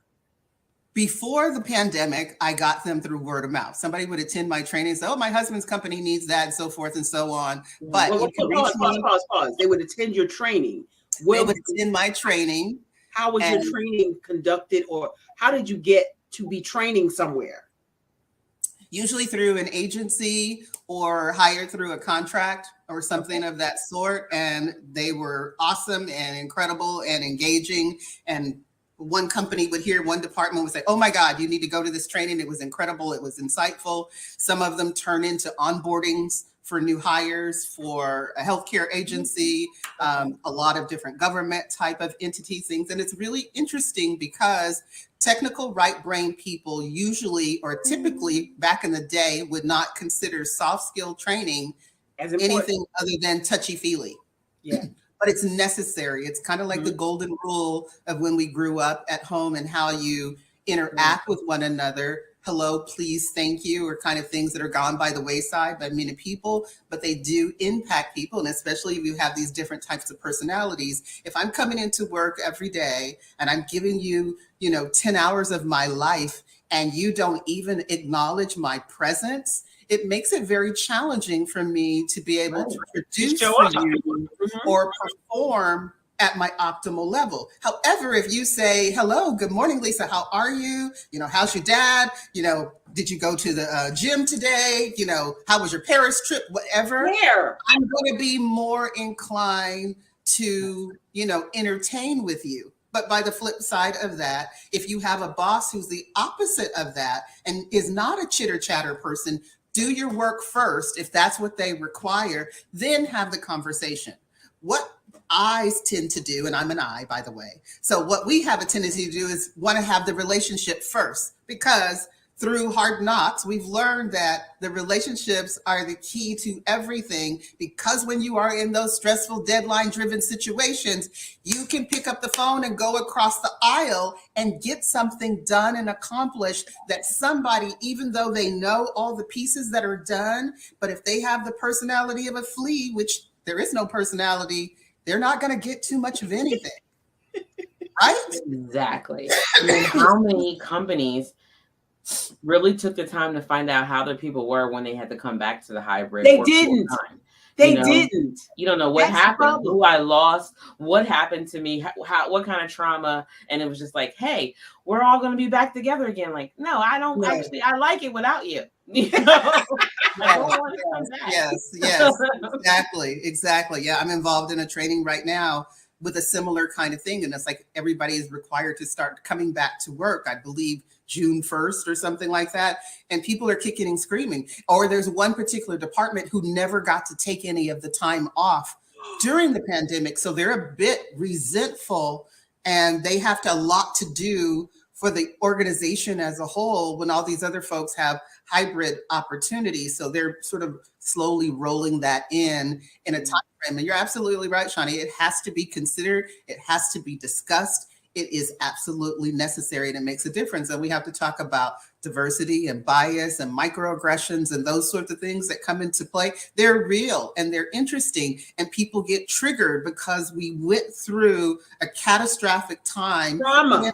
Before the pandemic, I got them through word of mouth. Somebody would attend my training and say, oh, my husband's company needs that, and so forth and so on. But pause. They would attend your training. They would attend my training. How was your training conducted, or how did you get to be training somewhere? Usually through an agency or hired through a contract or something of that sort. And they were awesome and incredible and engaging. And one company would hear, one department would say, oh my God, you need to go to this training. It was incredible. It was insightful. Some of them turn into onboardings for new hires for a healthcare agency, a lot of different government type of entities, things. And it's really interesting because technical right brain people usually or typically back in the day would not consider soft skill training as anything other than touchy feely. Yeah. But it's necessary. It's kind of like the golden rule of when we grew up at home and how you interact with one another. Hello, please, thank you, or kind of things that are gone by the wayside by many people, but they do impact people. And especially if you have these different types of personalities. If I'm coming into work every day and I'm giving you, 10 hours of my life and you don't even acknowledge my presence, it makes it very challenging for me to be able to produce for you or perform at my optimal level. However, if you say, hello, good morning, Lisa, how are you? How's your dad? Did you go to the gym today? How was your Paris trip? Whatever. Where? I'm going to be more inclined to, entertain with you. But by the flip side of that, if you have a boss who's the opposite of that and is not a chitter chatter person, do your work first. If that's what they require, then have the conversation. What I's tend to do, and I'm an I, by the way. So what we have a tendency to do is want to have the relationship first, because through hard knocks, we've learned that the relationships are the key to everything, because when you are in those stressful deadline-driven situations, you can pick up the phone and go across the aisle and get something done and accomplished that somebody, even though they know all the pieces that are done, but if they have the personality of a flea, which there is no personality, they're not going to get too much of anything. Right? Exactly. How many companies really took the time to find out how their people were when they had to come back to the hybrid? They didn't. They didn't. You don't know what happened, who I lost, what happened to me, what kind of trauma. And it was just like, hey, we're all going to be back together again. Like, no, I don't actually, I like it without you. I don't want to come back. Yes, exactly. Yeah, I'm involved in a training right now with a similar kind of thing. And it's like everybody is required to start coming back to work, I believe June 1st or something like that. And people are kicking and screaming. Or there's one particular department who never got to take any of the time off during the pandemic. So they're a bit resentful and they have a lot to do for the organization as a whole when all these other folks have hybrid opportunities. So they're sort of slowly rolling that in a time frame. And you're absolutely right, Shani. It has to be considered. It has to be discussed. It is absolutely necessary and it makes a difference. And we have to talk about diversity and bias and microaggressions and those sorts of things that come into play. They're real and they're interesting, and people get triggered because we went through a catastrophic time. Trauma.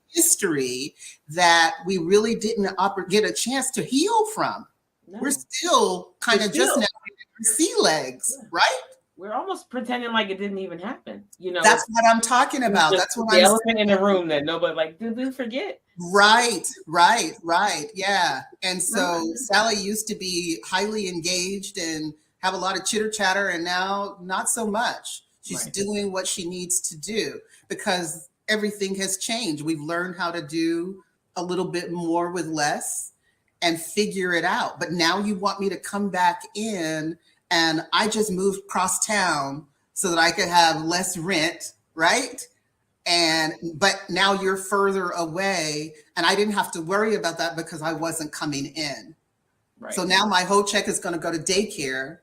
History that we really didn't get a chance to heal from. No. We're still kind of just now sea legs, right? We're almost pretending like it didn't even happen. That's what I'm talking about. That's what the elephant in the room that nobody did we forget? Right. Yeah. And so Sally used to be highly engaged and have a lot of chitter chatter, and now not so much. She's doing what she needs to do because everything has changed. We've learned how to do a little bit more with less and figure it out. But now you want me to come back in, and I just moved across town so that I could have less rent, right? But now you're further away, and I didn't have to worry about that because I wasn't coming in. Right. So now my whole check is going to go to daycare.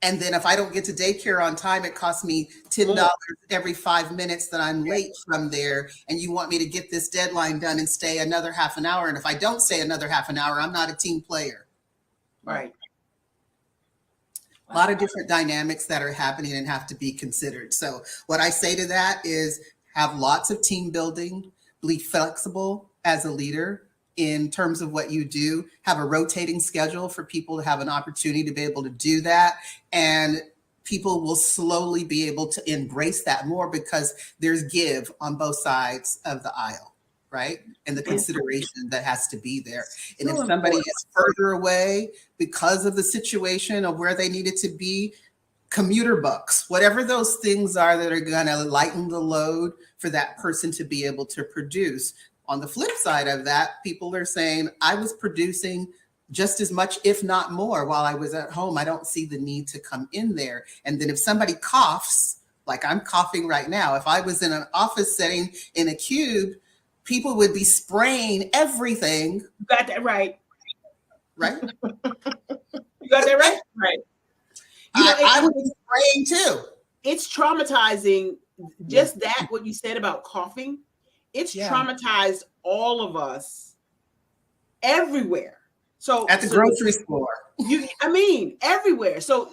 And then if I don't get to daycare on time, it costs me $10 every 5 minutes that I'm late from there. And you want me to get this deadline done and stay another half an hour. And if I don't stay another half an hour, I'm not a team player. Right. A lot of different dynamics that are happening and have to be considered. So what I say to that is have lots of team building, be flexible as a leader in terms of what you do, have a rotating schedule for people to have an opportunity to be able to do that. And people will slowly be able to embrace that more because there's give on both sides of the aisle, right? And the consideration that has to be there. And if somebody is further away because of the situation of where they needed to be, commuter bucks, whatever those things are that are going to lighten the load for that person to be able to produce. On the flip side of that, people are saying, I was producing just as much, if not more, while I was at home. I don't see the need to come in there. And then if somebody coughs, like I'm coughing right now, if I was in an office setting in a cube, people would be spraying everything. You got that right. Right? You got that right? Right. You know, I would be spraying too. It's traumatizing. Just that, what you said about coughing, it's traumatized all of us everywhere. So at the grocery store, everywhere. So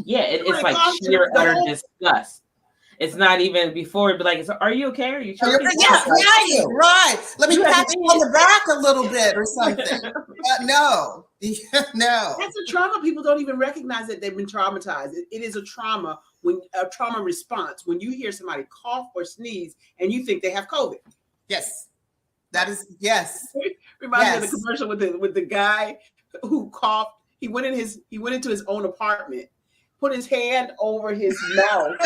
yeah, it's like sheer utter disgust. It's not even before it'd be like, are you okay? Are you choking? Yeah, right. Let me pat you on the back a little bit or something. No. That's a trauma. People don't even recognize that they've been traumatized. It is a trauma response when you hear somebody cough or sneeze and you think they have COVID. Yes. That is, yes. Reminds me of the commercial with the guy who coughed. He went into his own apartment, put his hand over his mouth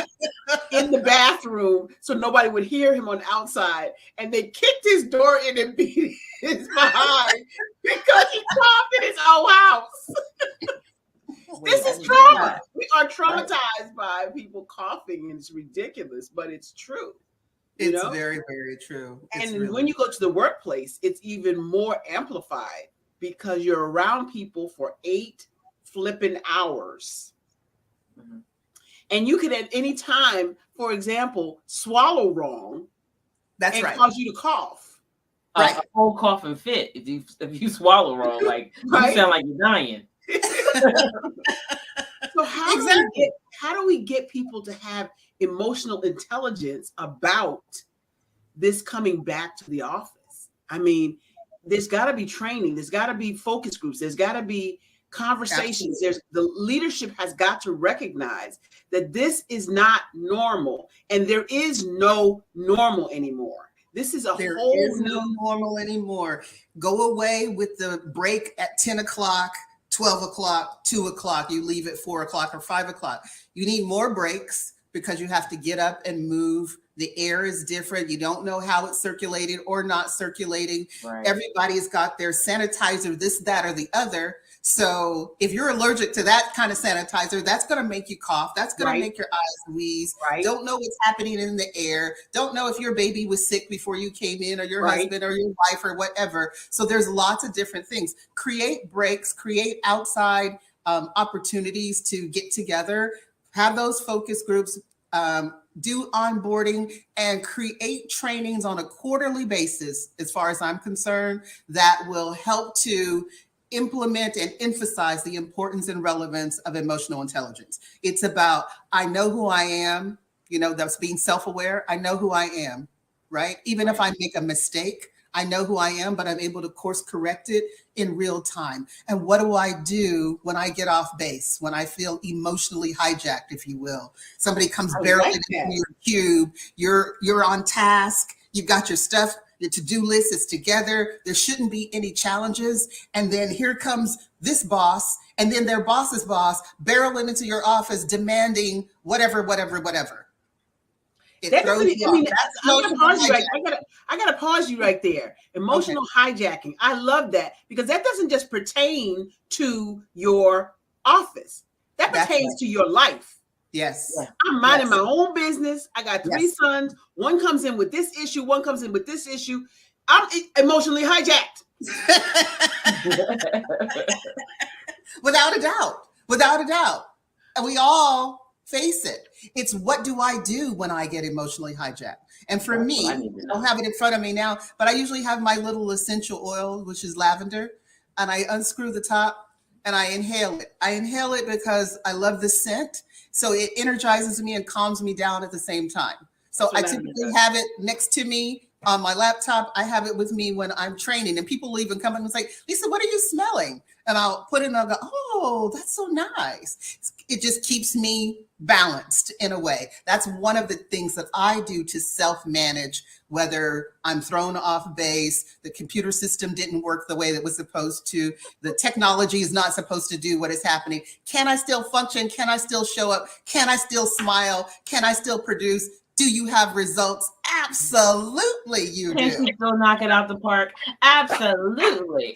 in the bathroom so nobody would hear him on the outside, and they kicked his door in and beat his behind because he coughed in his own house. This is trauma. We are traumatized by people coughing, and it's ridiculous, but it's true. It's very, very true. And when you go to the workplace, it's even more amplified because you're around people for 8 flipping hours. Mm-hmm. And you could at any time, for example, swallow wrong. That's right. Cause you to cough. Right. A whole coughing fit if you swallow wrong, like you sound like you're dying. So how do we get people to have emotional intelligence about this coming back to the office? I mean, there's got to be training. There's got to be focus groups. There's got to be conversations. The leadership has got to recognize that this is not normal, and there is no normal anymore. This is there is no normal anymore. Go away with the break at 10 o'clock, 12 o'clock, 2 o'clock. You leave at 4 o'clock or 5 o'clock. You need more breaks because you have to get up and move. The air is different. You don't know how it's circulating or not circulating. Right. Everybody's got their sanitizer, this, that, or the other. So if you're allergic to that kind of sanitizer, that's going to make you cough. That's going to make your eyes wheeze. Right. Don't know what's happening in the air. Don't know if your baby was sick before you came in, or your husband or your wife or whatever. So there's lots of different things. Create breaks, create outside opportunities to get together, have those focus groups, do onboarding, and create trainings on a quarterly basis, as far as I'm concerned, that will help to implement and emphasize the importance and relevance of emotional intelligence. It's about, I know who I am, that's being self-aware. I know who I am, right? Even if I make a mistake, I know who I am, but I'm able to course correct it in real time. And what do I do when I get off base, when I feel emotionally hijacked, if you will? Somebody comes barreling into your cube, you're on task, you've got your stuff, your to-do list is together, there shouldn't be any challenges. And then here comes this boss, and then their boss's boss barreling into your office demanding whatever. It That throws doesn't, you I off. mean, That's I'm gonna emotional pause you right. hijacking. I gotta pause you right there. Emotional hijacking. I love that because that doesn't just pertain to your office. That That's pertains right. to your life. Yes. Yeah. I'm minding Yes. my own business. I got 3 Yes. sons. One comes in with this issue. One comes in with this issue. I'm emotionally hijacked. Without a doubt. Without a doubt. And we all face it. It's what do I do when I get emotionally hijacked? And for That's what I me, need to I don't know. have it in front of me now, but I usually have my little essential oil, which is lavender, and I unscrew the top and I inhale it. I inhale it because I love the scent. So it energizes me and calms me down at the same time. So That's I what lavender typically does. have it next to me on my laptop. I have it with me when I'm training, and people will even come in and say, Lisa, what are you smelling? And I'll put it and I'll go, oh, that's so nice. It just keeps me balanced in a way. That's one of the things that I do to self-manage, whether I'm thrown off base, the computer system didn't work the way that was supposed to, the technology is not supposed to do what is happening. Can I still function? Can I still show up? Can I still smile? Can I still produce? Do you have results? Absolutely, you Can do. she still knock it out the park? Absolutely.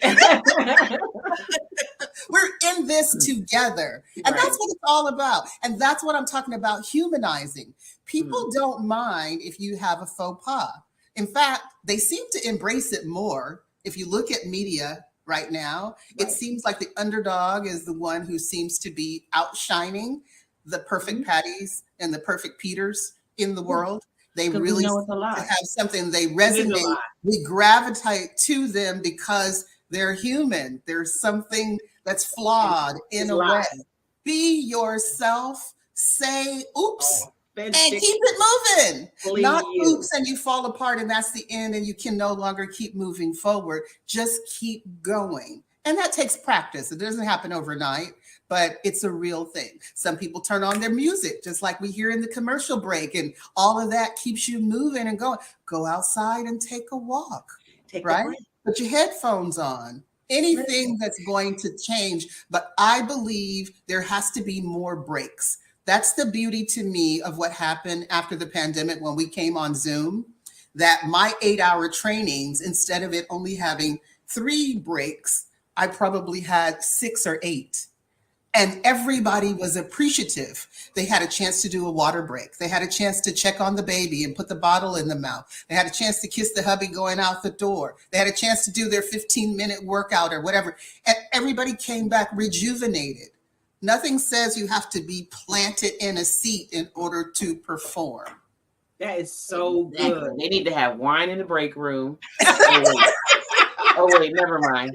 We're in this together. And that's what it's all about. And that's what I'm talking about, humanizing. People don't mind if you have a faux pas. In fact, they seem to embrace it more. If you look at media right now, it seems like the underdog is the one who seems to be outshining the perfect Patties and the perfect Peters in the world. They really know seem it's a to lie. have something, they is a resonate, lie. we gravitate to them because they're human. There's something that's flawed in It's a way. lies. Be yourself, say oops, and keep Authentic. it moving. Fully Not you. oops and you fall apart and that's the end and you can no longer keep moving forward. Just keep going. And that takes practice. It doesn't happen overnight, but it's a real thing. Some people turn on their music, just like we hear in the commercial break, and all of that keeps you moving and going. Go outside and take a walk, Take a right? break. Put your headphones on. Anything that's going to change. But I believe there has to be more breaks. That's the beauty to me of what happened after the pandemic when we came on Zoom, that my 8-hour trainings, instead of it only having 3 breaks, I probably had 6 or 8. And everybody was appreciative. They had a chance to do a water break. They had a chance to check on the baby and put the bottle in the mouth. They had a chance to kiss the hubby going out the door. They had a chance to do their 15-minute workout or whatever. And everybody came back rejuvenated. Nothing says you have to be planted in a seat in order to perform. That is so Exactly. good. They need to have wine in the break room. Oh wait, never mind.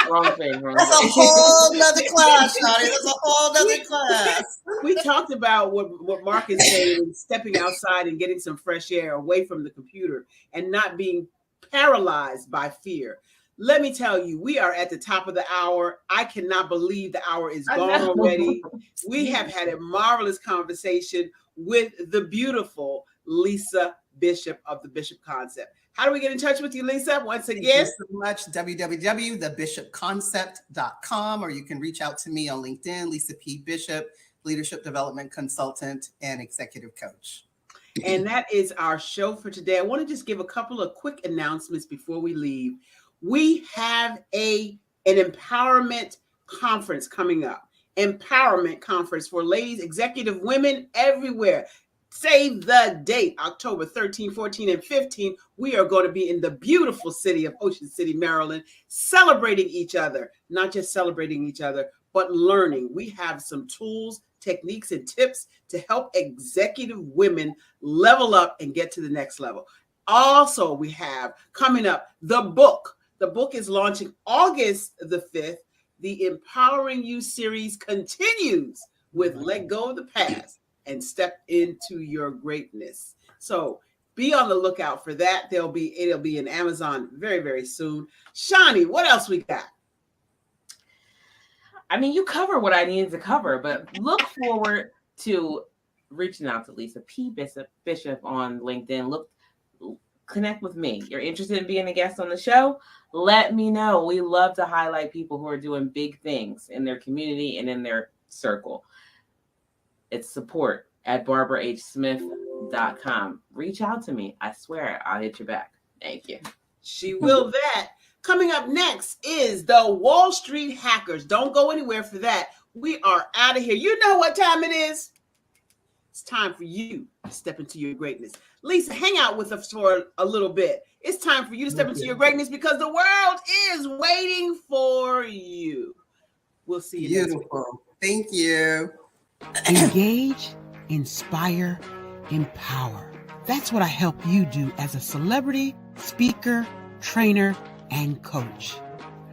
Wrong thing. That's a whole nother class, Shani. That's a whole nother class. We talked about what Mark is saying, stepping outside and getting some fresh air away from the computer and not being paralyzed by fear. Let me tell you, we are at the top of the hour. I cannot believe the hour is gone already. We have had a marvelous conversation with the beautiful Lisa Bishop of the Bishop Concept. How do we get in touch with you, Lisa? Once again, Thank you so much. www.thebishopconcept.com, or you can reach out to me on LinkedIn, Lisa P. Bishop, leadership development consultant and executive coach. And that is our show for today. I want to just give a couple of quick announcements before we leave. We have an empowerment conference coming up. Empowerment conference for ladies, executive women everywhere. Save the date, October 13, 14, and 15. We are going to be in the beautiful city of Ocean City, Maryland, celebrating each other, not just celebrating each other, but learning. We have some tools, techniques, and tips to help executive women level up and get to the next level. Also, we have coming up the book. The book is launching August the 5th. The Empowering You series continues with Let Go of the Past and Step into Your Greatness. So be on the lookout for that. It'll be in Amazon very, very soon. Shani, what else we got? I mean, you cover what I needed to cover, but look forward to reaching out to Lisa P. Bishop on LinkedIn. Connect with me. You're interested in being a guest on the show? Let me know. We love to highlight people who are doing big things in their community and in their circle. It's support at BarbaraHSmith.com. wallstreethackers.com. Reach out to me. I swear I'll hit you back. Thank you. She will that. Coming up next is the Wall Street Hackers. Don't go anywhere for that. We are out of here. You know what time it is. It's time for you to step into your greatness. Lisa, hang out with us for a little bit. It's time for you to step into your greatness because the world is waiting for you. We'll see you next week. Beautiful. Thank you. Engage, inspire, empower. That's what I help you do as a celebrity, speaker, trainer, and coach.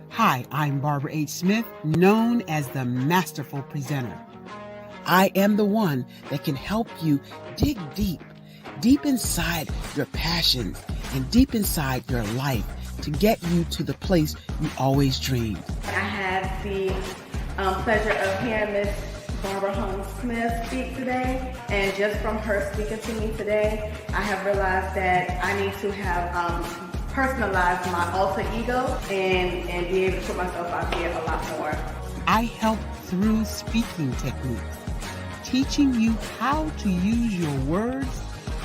Hi, I'm Barbara H. Smith, known as the Masterful Presenter. I am the one that can help you dig deep inside your passions and deep inside your life to get you to the place you always dreamed. I had the pleasure of hearing Miss Barbara Holmes Smith speak today, and just from her speaking to me today, I have realized that I need to have personalize my alter ego and be able to put myself out there a lot more. I help through speaking techniques, teaching you how to use your words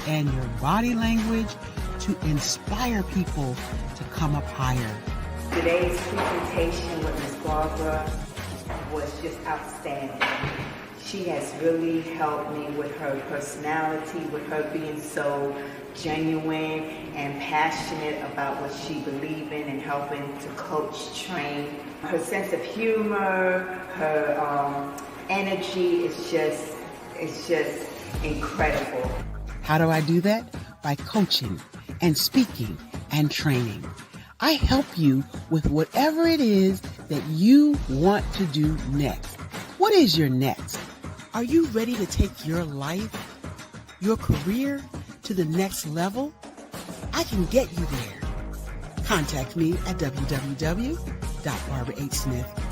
and your body language to inspire people to come up higher. Today's presentation with Ms. Barbara was just outstanding. She has really helped me with her personality, with her being so genuine and passionate about what she believes in and helping to coach, train. Her sense of humor, her energy is just incredible. How do I do that? By coaching and speaking and training. I help you with whatever it is that you want to do next. What is your next? Are you ready to take your life, your career to the next level? I can get you there. Contact me at www.barbarahsmith.com.